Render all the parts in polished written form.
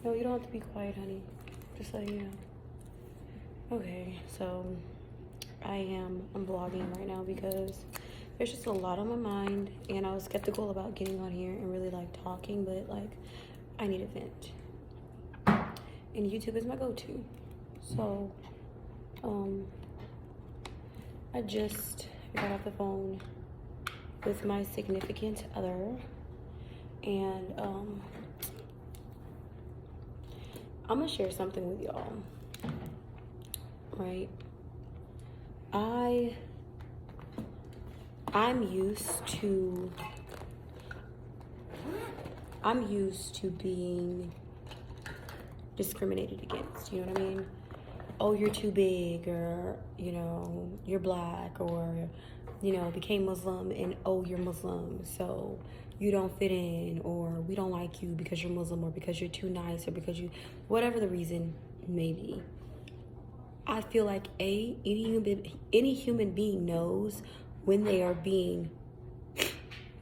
No, you don't have to be quiet, honey. Just letting you know. Okay, so I'm vlogging right now because there's just a lot on my mind, and I was skeptical about getting on here and really like talking, but like I need a vent. And YouTube is my go-to. So, I just got off the phone with my significant other, and I'm gonna share something with y'all. Right? I'm used to being discriminated against, you know what I mean? Oh, you're too big, or you're black, or became Muslim, and oh, you're Muslim, so you don't fit in, or we don't like you because you're Muslim, or because you're too nice, or because whatever the reason may be. I feel like any human being knows when they are being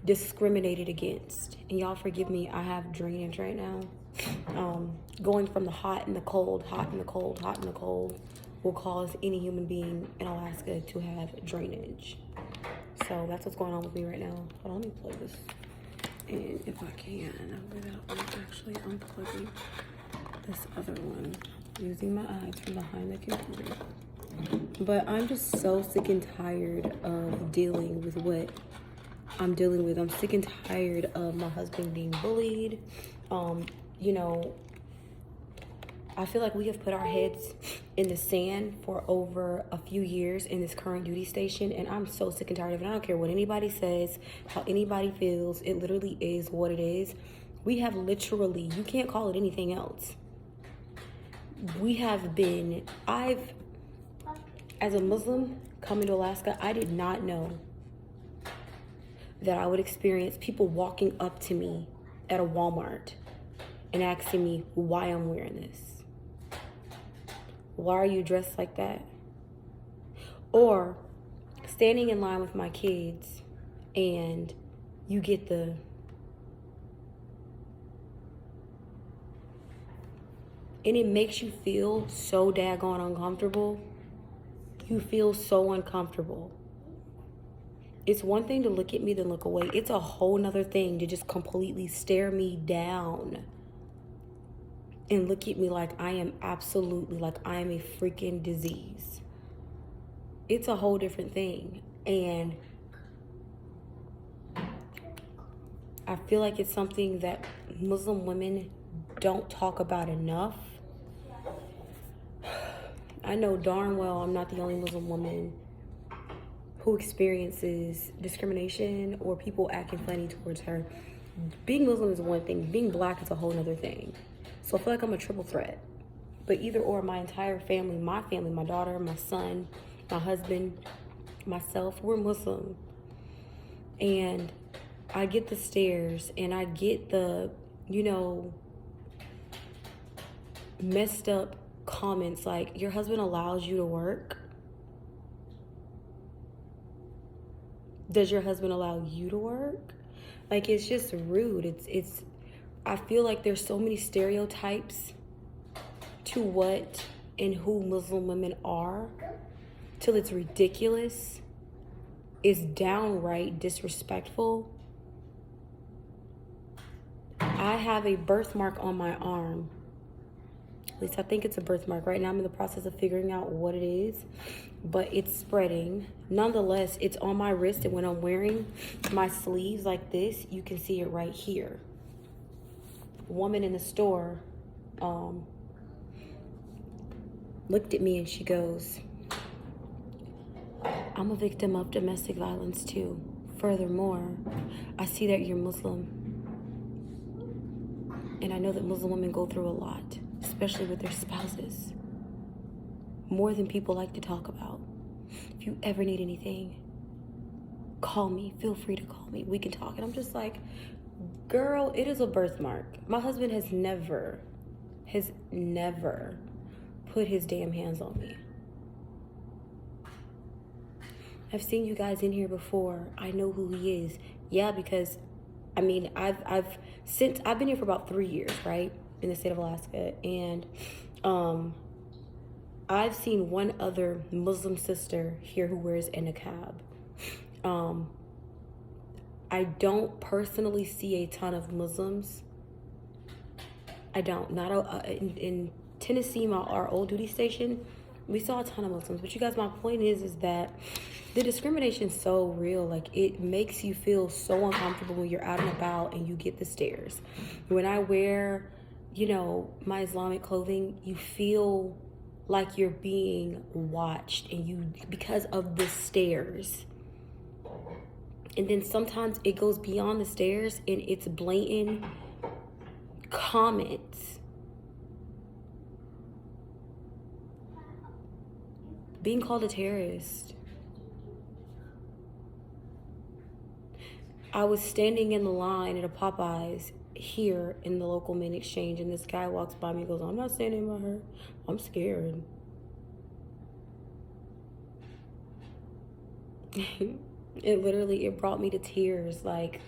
discriminated against. And y'all forgive me, I have drainage right now. Going from the hot and the cold, hot and the cold, hot and the cold will cause any human being in Alaska to have drainage. So that's what's going on with me right now. Hold on, let me plug this in if I can without actually unplugging this other one, using my eyes from behind the computer. But I'm just so sick and tired of dealing with what I'm dealing with. I'm sick and tired of my husband being bullied. I feel like we have put our heads in the sand for over a few years in this current duty station, and I'm so sick and tired of it. I don't care what anybody says, how anybody feels. It literally is what it is. We have literally, you can't call it anything else. As a Muslim coming to Alaska, I did not know that I would experience people walking up to me at a Walmart and asking me why I'm wearing this. Why are you dressed like that? Or standing in line with my kids and you get and it makes you feel so daggone uncomfortable. You feel so uncomfortable. It's one thing to look at me, then look away. It's a whole nother thing to just completely stare me down and look at me like I am a freaking disease. It's a whole different thing. And I feel like it's something that Muslim women don't talk about enough. I know darn well I'm not the only Muslim woman who experiences discrimination or people acting funny towards her. Being Muslim is one thing. Being black is a whole other thing. So I feel like I'm a triple threat. But either or, my entire family, my daughter, my son, my husband, myself, we're Muslim. And I get the stares, and I get the, messed up comments like, your husband allows you to work? Does your husband allow you to work? Like, it's just rude. I feel like there's so many stereotypes to what and who Muslim women are, till it's ridiculous. It's downright disrespectful. I have a birthmark on my arm. At least I think it's a birthmark. Right now I'm in the process of figuring out what it is, but it's spreading. Nonetheless, it's on my wrist, and when I'm wearing my sleeves like this, you can see it right here. A woman in the store looked at me and she goes, I'm a victim of domestic violence too. Furthermore, I see that you're Muslim. And I know that Muslim women go through a lot, especially with their spouses. More than people like to talk about. If you ever need anything, call me. Feel free to call me. We can talk. And I'm just like, girl, it is a birthmark. My husband has never put his damn hands on me. I've seen you guys in here before. I know who he is. Yeah, because I've been here for about 3 years, right? in the state of Alaska. And I've seen one other Muslim sister here who wears a niqab. I don't personally see a ton of Muslims. I don't. In Tennessee, our old duty station, we saw a ton of Muslims. But you guys, my point is that the discrimination is so real. Like, it makes you feel so uncomfortable when you're out and about and you get the stares. When I wear, my Islamic clothing, you feel like you're being watched, and because of the stares. And then sometimes it goes beyond the stares and it's blatant comments. Being called a terrorist. I was standing in the line at a Popeyes here in the local men exchange, and this guy walks by me and goes, "I'm not standing by her. I'm scared." It brought me to tears. Like,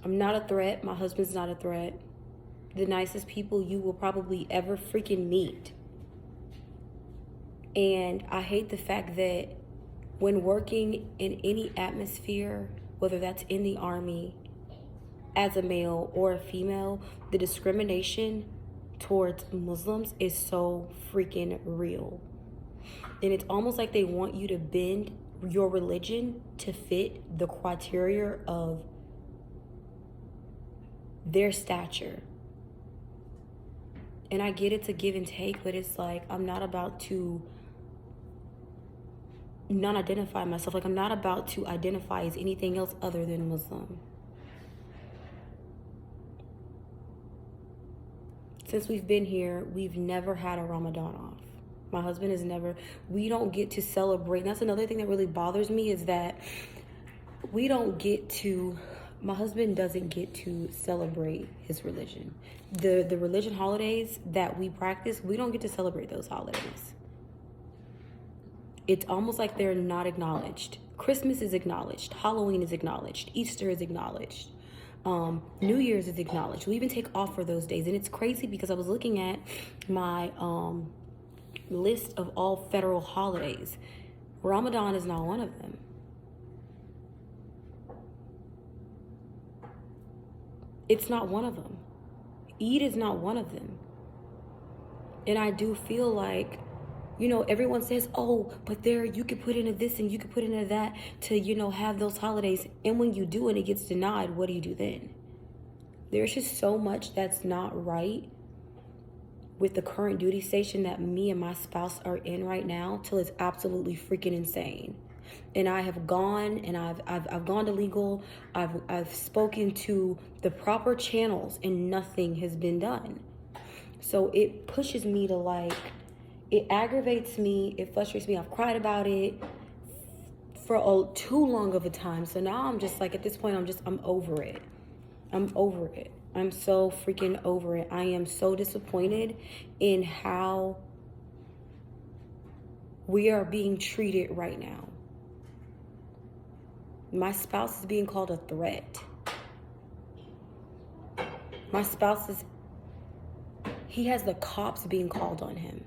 I'm not a threat. My husband's not a threat. The nicest people you will probably ever freaking meet. And I hate the fact that when working in any atmosphere, whether that's in the Army, as a male or a female, the discrimination towards Muslims is so freaking real. And it's almost like they want you to bend your religion to fit the criteria of their stature. And I get it's a give and take, but it's like, I'm not about to non-identify myself. Like, I'm not about to identify as anything else other than Muslim. Since we've been here, we've never had a Ramadan off. My husband has never, we don't get to celebrate. And that's another thing that really bothers me, is that my husband doesn't get to celebrate his religion. The religion holidays that we practice, we don't get to celebrate those holidays. It's almost like they're not acknowledged. Christmas is acknowledged. Halloween is acknowledged. Easter is acknowledged. New Year's is acknowledged. We even take off for those days. And it's crazy because I was looking at my list of all federal holidays. Ramadan is not one of them. It's not one of them. Eid is not one of them. And I do feel like, everyone says, oh, but there, you could put into this and you could put into that to, have those holidays. And when you do and it gets denied, what do you do then? There's just so much that's not right with the current duty station that me and my spouse are in right now, till it's absolutely freaking insane. And I have gone and I've gone to legal. I've spoken to the proper channels and nothing has been done. So it pushes me to it aggravates me. It frustrates me. I've cried about it for too long of a time. So now I'm just at this point, I'm over it. I'm over it. I'm so freaking over it. I am so disappointed in how we are being treated right now. My spouse is being called a threat. My spouse he has the cops being called on him.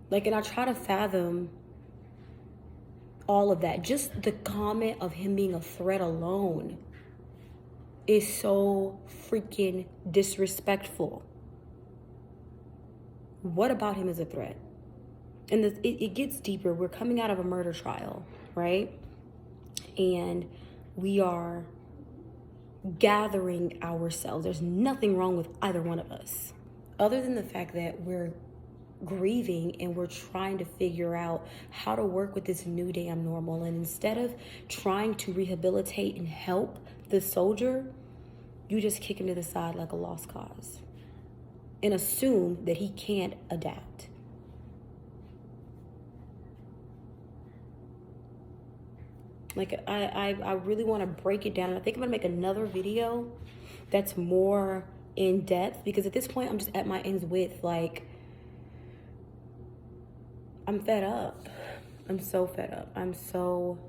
And I try to fathom all of that. Just the comment of him being a threat alone is so freaking disrespectful. What about him is a threat? And it gets deeper. We're coming out of a murder trial, right? And we are gathering ourselves. There's nothing wrong with either one of us, other than the fact that we're grieving and we're trying to figure out how to work with this new damn normal. And instead of trying to rehabilitate and help the soldier, you just kick him to the side like a lost cause and assume that he can't adapt. I really want to break it down, and I think I'm gonna make another video that's more in depth, because at this point I'm just at my ends with I'm fed up. I'm so fed up. I'm so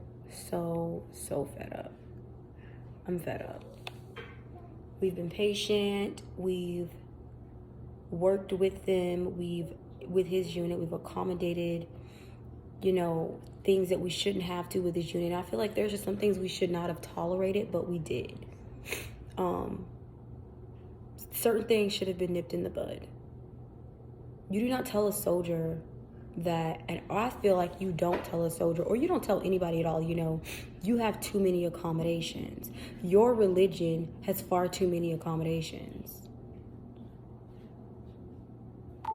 fed up. I'm fed up. We've been patient. We've worked with them. With his unit, we've accommodated, things that we shouldn't have to with his unit. I feel like there's just some things we should not have tolerated, but we did. Certain things should have been nipped in the bud. You do not tell a soldier that, and I feel like you don't tell a soldier, or you don't tell anybody at all, you have too many accommodations. Your religion has far too many accommodations.